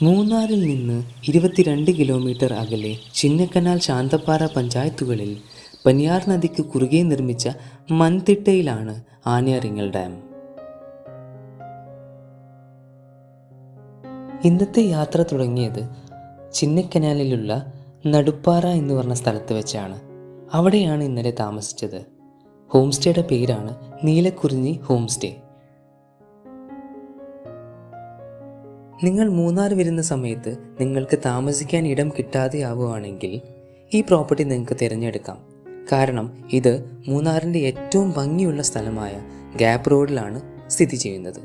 മൂന്നാറിൽ നിന്ന് 22 കിലോമീറ്റർ അകലെ ചിന്നക്കനാൽ ശാന്തപ്പാറ പഞ്ചായത്തുകളിൽ പനിയാർ നദിക്ക് കുറുകെ നിർമ്മിച്ച മൺതിട്ടയിലാണ് ആനയറിങ്ങൽ ഡാം. ഇന്നത്തെ യാത്ര തുടങ്ങിയത് ചിന്നക്കനാലിലുള്ള നടുപ്പാറ എന്ന് പറഞ്ഞ സ്ഥലത്ത് വെച്ചാണ്. അവിടെയാണ് ഇന്നലെ താമസിച്ചത്. ഹോം സ്റ്റേയുടെ പേരാണ് നീലക്കുറിഞ്ഞി ഹോം സ്റ്റേ. നിങ്ങൾ മൂന്നാർ വരുന്ന സമയത്ത് നിങ്ങൾക്ക് താമസിക്കാൻ ഇടം കിട്ടാതെയാവുകയാണെങ്കിൽ ഈ പ്രോപ്പർട്ടി നിങ്ങൾക്ക് തിരഞ്ഞെടുക്കാം. കാരണം ഇത് മൂന്നാറിൻ്റെ ഏറ്റവും ഭംഗിയുള്ള സ്ഥലമായ ഗ്യാപ്പ് റോഡിലാണ് സ്ഥിതി ചെയ്യുന്നത്.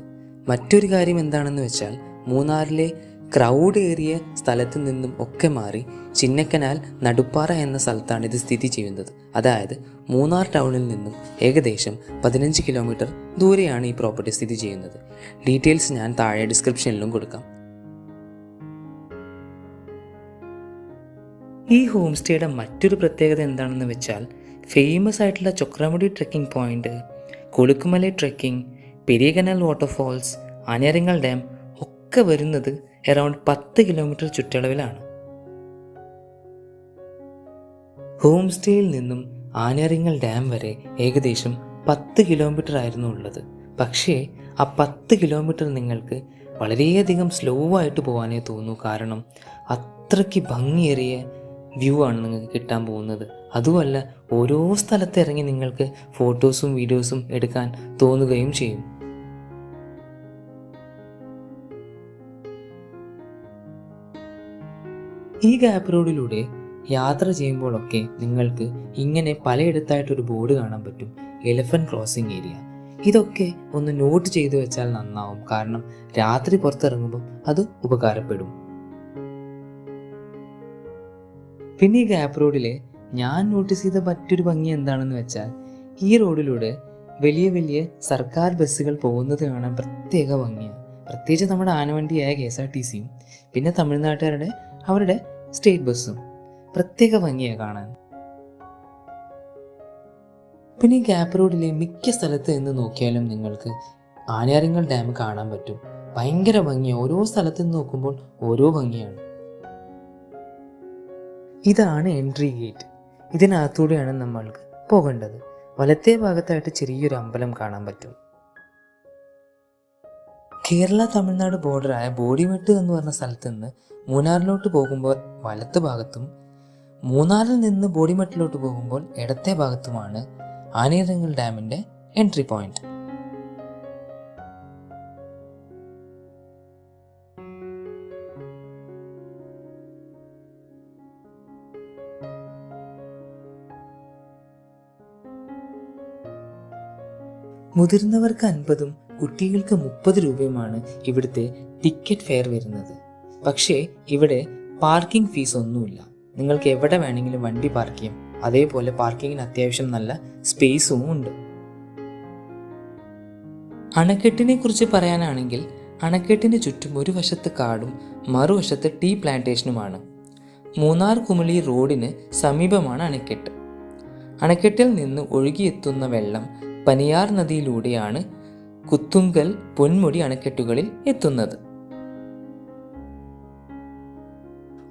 മറ്റൊരു കാര്യം എന്താണെന്ന് വെച്ചാൽ മൂന്നാറിലെ ക്രൗഡ് ഏറിയ സ്ഥലത്തു നിന്നും ഒക്കെ മാറി ചിന്നക്കനാൽ നടുപ്പാറ എന്ന സ്ഥലത്താണ് ഇത് സ്ഥിതി ചെയ്യുന്നത്. അതായത് മൂന്നാർ ടൗണിൽ നിന്നും ഏകദേശം 15 കിലോമീറ്റർ ദൂരെയാണ് ഈ പ്രോപ്പർട്ടി സ്ഥിതി ചെയ്യുന്നത്. ഡീറ്റെയിൽസ് ഞാൻ താഴെ ഡിസ്ക്രിപ്ഷനിലും കൊടുക്കാം. ഈ ഹോം സ്റ്റേയുടെ മറ്റൊരു പ്രത്യേകത എന്താണെന്ന് വെച്ചാൽ ഫേമസ് ആയിട്ടുള്ള Chokramudi trekking point, Kolukkumalai trekking, Periyakanal waterfalls, Anayirangal dam ഒക്കെ വരുന്നത് അറൗണ്ട് 10 കിലോമീറ്റർ ചുറ്റളവിലാണ്. ഹോം സ്റ്റേയിൽ നിന്നും ആനയറിങ്ങൽ ഡാം വരെ ഏകദേശം 10 കിലോമീറ്റർ ആയിരുന്നു ഉള്ളത്. പക്ഷേ ആ 10 കിലോമീറ്റർ നിങ്ങൾക്ക് വളരെയധികം സ്ലോ ആയിട്ട് പോകാനേ തോന്നൂ. കാരണം അത്രയ്ക്ക് ഭംഗിയേറിയ വ്യൂ ആണ് നിങ്ങൾക്ക് കിട്ടാൻ പോകുന്നത്. അതുമല്ല, ഓരോ സ്ഥലത്ത് ഇറങ്ങി നിങ്ങൾക്ക് ഫോട്ടോസും വീഡിയോസും എടുക്കാൻ തോന്നുകയും ചെയ്യും. ഈ ഗ്യാപ്പ് റോഡിലൂടെ യാത്ര ചെയ്യുമ്പോഴൊക്കെ നിങ്ങൾക്ക് ഇങ്ങനെ പലയിടത്തായിട്ടൊരു ബോർഡ് കാണാൻ പറ്റും, എലിഫന്റ് ക്രോസിംഗ് ഏരിയ. ഇതൊക്കെ ഒന്ന് നോട്ട് ചെയ്തു വെച്ചാൽ നന്നാവും. കാരണം രാത്രി പുറത്തിറങ്ങുമ്പോൾ അത് ഉപകാരപ്പെടും. പിന്നെ ഈ ഗ്യാപ്പ് റോഡിലെ ഞാൻ നോട്ടീസ് ചെയ്ത മറ്റൊരു ഭംഗി എന്താണെന്ന് വെച്ചാൽ ഈ റോഡിലൂടെ വലിയ വലിയ സർക്കാർ ബസ്സുകൾ പോകുന്നത് കാണാൻ പ്രത്യേക ഭംഗിയാണ്. പ്രത്യേകിച്ച് നമ്മുടെ ആനവണ്ടിയായ KSRTCയും പിന്നെ തമിഴ്നാട്ടുകാരുടെ അവരുടെ സ്റ്റേറ്റ് ബസ്സും പ്രത്യേക ഭംഗിയാണ് കാണാൻ. പിന്നെ ഈ ഗ്യാപ്പ് റോഡിലെ മിക്ക സ്ഥലത്ത് നിന്ന് നോക്കിയാലും നിങ്ങൾക്ക് ആനയറിങ്ങൽ ഡാം കാണാൻ പറ്റും. ഭയങ്കര ഭംഗിയാണ്. ഓരോ സ്ഥലത്ത് നിന്ന് നോക്കുമ്പോൾ ഓരോ ഭംഗിയാണ്. ഇതാണ് എൻട്രി ഗേറ്റ്. ഇതിനകത്തൂടെയാണ് നമ്മൾക്ക് പോകേണ്ടത്. വലത്തേ ഭാഗത്തായിട്ട് ചെറിയൊരു അമ്പലം കാണാൻ പറ്റും. കേരള തമിഴ്നാട് ബോർഡറായ ബോഡിമെട്ട് എന്ന് പറഞ്ഞ സ്ഥലത്ത് നിന്ന് മൂന്നാറിലോട്ട് പോകുമ്പോൾ വലത്ത് ഭാഗത്തും മൂന്നാറിൽ നിന്ന് ബോഡിമെട്ടിലോട്ട് പോകുമ്പോൾ ഇടത്തെ ഭാഗത്തുമാണ് ആനയറിങ്ങൽ ഡാമിൻ്റെ എൻട്രി പോയിന്റ്. മുതിർന്നവർക്ക് 50 കുട്ടികൾക്ക് 30 രൂപയുമാണ് ഇവിടുത്തെ ടിക്കറ്റ് ഫെയർ വരുന്നത്. പക്ഷേ ഇവിടെ പാർക്കിംഗ് ഫീസ് ഒന്നുമില്ല. നിങ്ങൾക്ക് എവിടെ വേണമെങ്കിലും വണ്ടി പാർക്ക് ചെയ്യാം. അതേപോലെ പാർക്കിങ്ങിന് അത്യാവശ്യം നല്ല സ്പേസും ഉണ്ട്. അണക്കെട്ടിനെ കുറിച്ച് പറയാനാണെങ്കിൽ അണക്കെട്ടിന് ചുറ്റും ഒരു വശത്ത് കാടും മറുവശത്ത് ടീ പ്ലാന്റേഷനുമാണ്. മൂന്നാർ കുമിളി റോഡിന് സമീപമാണ് അണക്കെട്ട്. അണക്കെട്ടിൽ നിന്ന് ഒഴുകിയെത്തുന്ന വെള്ളം പനിയാർ നദിയിലൂടെയാണ് കുത്തുങ്കൽ, പൊന്മുടി അണക്കെട്ടുകളിൽ എത്തുന്നത്.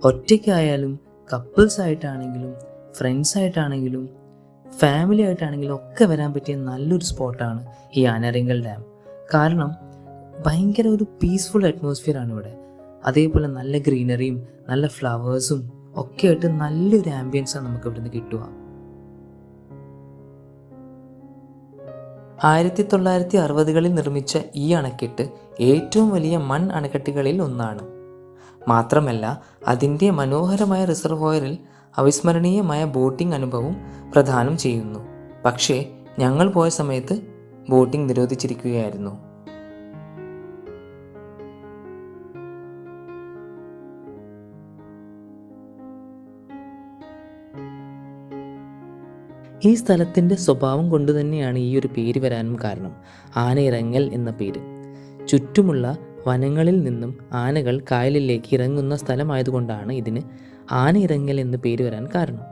ഒറ്റയ്ക്കായാലും കപ്പിൾസ് ആയിട്ടാണെങ്കിലും ഫ്രണ്ട്സ് ആയിട്ടാണെങ്കിലും ഫാമിലി ആയിട്ടാണെങ്കിലും ഒക്കെ വരാൻ പറ്റിയ നല്ലൊരു സ്പോട്ടാണ് ഈ ആനയറിങ്ങൽ ഡാം. കാരണം ഭയങ്കര ഒരു പീസ്ഫുൾ അറ്റ്മോസ്ഫിയർ ആണ് ഇവിടെ. അതേപോലെ നല്ല ഗ്രീനറിയും നല്ല ഫ്ലവേഴ്സും ഒക്കെ ആയിട്ട് നല്ലൊരു ആംബിയൻസാണ് നമുക്ക് ഇവിടുന്ന് കിട്ടുക. 1960കളിൽ നിർമ്മിച്ച ഈ അണക്കെട്ട് ഏറ്റവും വലിയ മൺ അണക്കെട്ടുകളിൽ ഒന്നാണ്. മാത്രമല്ല അതിൻ്റെ മനോഹരമായ റിസർവോയറിൽ അവിസ്മരണീയമായ ബോട്ടിംഗ് അനുഭവം പ്രദാനം ചെയ്യുന്നു. പക്ഷേ ഞങ്ങൾ പോയ സമയത്ത് ബോട്ടിംഗ് നിരോധിച്ചിരിക്കുകയായിരുന്നു. ഈ സ്ഥലത്തിൻ്റെ സ്വഭാവം കൊണ്ട് തന്നെയാണ് ഈ ഒരു പേര് വരാനും കാരണം. ആനയിറങ്ങൽ എന്ന പേര് ചുറ്റുമുള്ള വനങ്ങളിൽ നിന്നും ആനകൾ കായലിലേക്ക് ഇറങ്ങുന്ന സ്ഥലമായതുകൊണ്ടാണ് ഇതിന് ആനയിറങ്ങൽ എന്ന് പേര് വരാൻ കാരണം.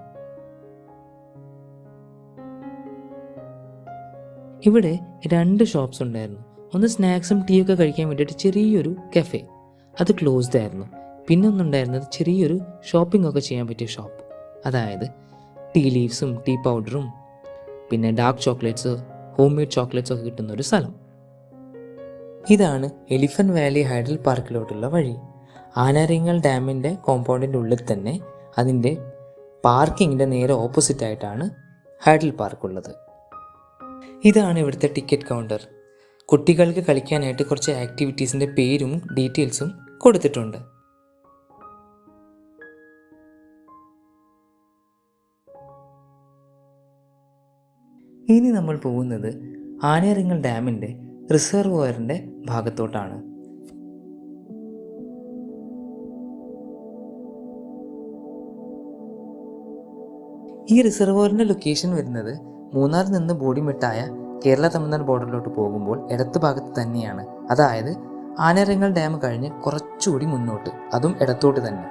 ഇവിടെ 2 ഷോപ്സ് ഉണ്ടായിരുന്നു. ഒന്ന് സ്നാക്സും ടീയൊക്കെ കഴിക്കാൻ വേണ്ടിയിട്ട് ചെറിയൊരു കഫേ, അത് ക്ലോസ്ഡ് ആയിരുന്നു. പിന്നെ ഒന്നുണ്ടായിരുന്നത് ചെറിയൊരു ഷോപ്പിംഗ് ഒക്കെ ചെയ്യാൻ പറ്റിയ ഷോപ്പ്, അതായത് ടീ ലീവ്സും ടീ പൗഡറും പിന്നെ dark chocolates, home made chocolates ഒക്കെ കിട്ടുന്ന ഒരു സ്ഥലം. ഇതാണ് എലിഫന്റ് വാലി ഹൈഡൽ പാർക്കിലോട്ടുള്ള വഴി. ആനാരിങ്ങൽ ഡാമിൻ്റെ കോമ്പൗണ്ടിൻ്റെ ഉള്ളിൽ തന്നെ അതിൻ്റെ പാർക്കിങ്ങിൻ്റെ നേരെ ഓപ്പോസിറ്റായിട്ടാണ് ഹൈഡൽ പാർക്ക് ഉള്ളത്. ഇതാണ് ഇവിടുത്തെ ടിക്കറ്റ് കൗണ്ടർ. കുട്ടികൾക്ക് കളിക്കാനായിട്ട് കുറച്ച് ആക്ടിവിറ്റീസിൻ്റെ പേരും ഡീറ്റെയിൽസും കൊടുത്തിട്ടുണ്ട്. ഇനി നമ്മൾ പോകുന്നത് ആനേറിങ്ങൽ ഡാമിൻ്റെ റിസർവോയറിൻ്റെ ഭാഗത്തോട്ടാണ്. ഈ റിസർവോയറിൻ്റെ ലൊക്കേഷൻ വരുന്നത് മൂന്നാറിൽ നിന്ന് ബോഡിമെട്ടായ കേരള തമിഴ്നാട് ബോർഡറിലോട്ട് പോകുമ്പോൾ ഇടത്ത് ഭാഗത്ത് തന്നെയാണ്. അതായത് ആനേറിങ്ങൽ ഡാം കഴിഞ്ഞ് കുറച്ചുകൂടി മുന്നോട്ട്, അതും ഇടത്തോട്ട് തന്നെ.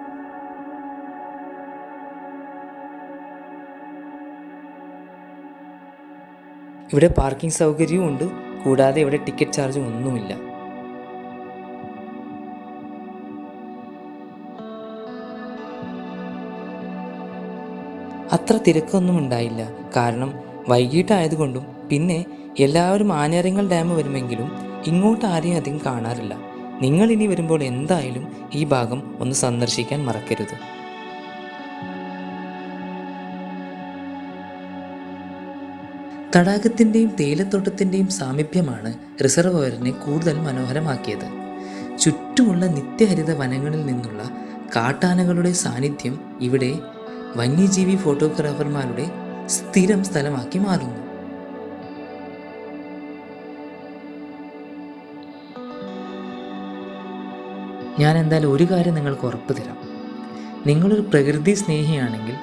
ഇവിടെ പാർക്കിംഗ് സൗകര്യവും ഉണ്ട്, കൂടാതെ ഇവിടെ ടിക്കറ്റ് ചാർജും ഒന്നുമില്ല. അത്ര തിരക്കൊന്നും ഉണ്ടായില്ല, കാരണം വൈകിട്ടായതുകൊണ്ടും പിന്നെ എല്ലാവരും ആനേറിങ്ങൽ ഡാം വരുമെങ്കിലും ഇങ്ങോട്ട് ആരെയും അധികം കാണാറില്ല. നിങ്ങൾ ഇനി വരുമ്പോൾ എന്തായാലും ഈ ഭാഗം ഒന്ന് സന്ദർശിക്കാൻ മറക്കരുത്. തടാകത്തിൻ്റെയും തേയിലത്തോട്ടത്തിൻ്റെയും സാമീപ്യമാണ് റിസർവോയറിനെ കൂടുതൽ മനോഹരമാക്കിയത്. ചുറ്റുമുള്ള നിത്യഹരിത വനങ്ങളിൽ നിന്നുള്ള കാട്ടാനകളുടെ സാന്നിധ്യം ഇവിടെ വന്യജീവി ഫോട്ടോഗ്രാഫർമാരുടെ സ്ഥിരം സ്ഥലമാക്കി മാറുന്നു. ഞാൻ എന്തായാലും ഒരു കാര്യം നിങ്ങൾക്ക് ഉറപ്പ് തരാം, നിങ്ങളൊരു പ്രകൃതി സ്നേഹിയാണെങ്കിൽ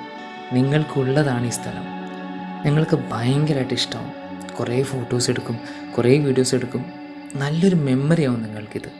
നിങ്ങൾക്കുള്ളതാണ് ഈ സ്ഥലം. നിങ്ങൾക്ക് ഭയങ്കരമായിട്ട് ഇഷ്ടമാവും. കുറേ ഫോട്ടോസ് എടുക്കും, കുറേ വീഡിയോസ് എടുക്കും, നല്ലൊരു മെമ്മറി ആവും നിങ്ങൾക്കിത്.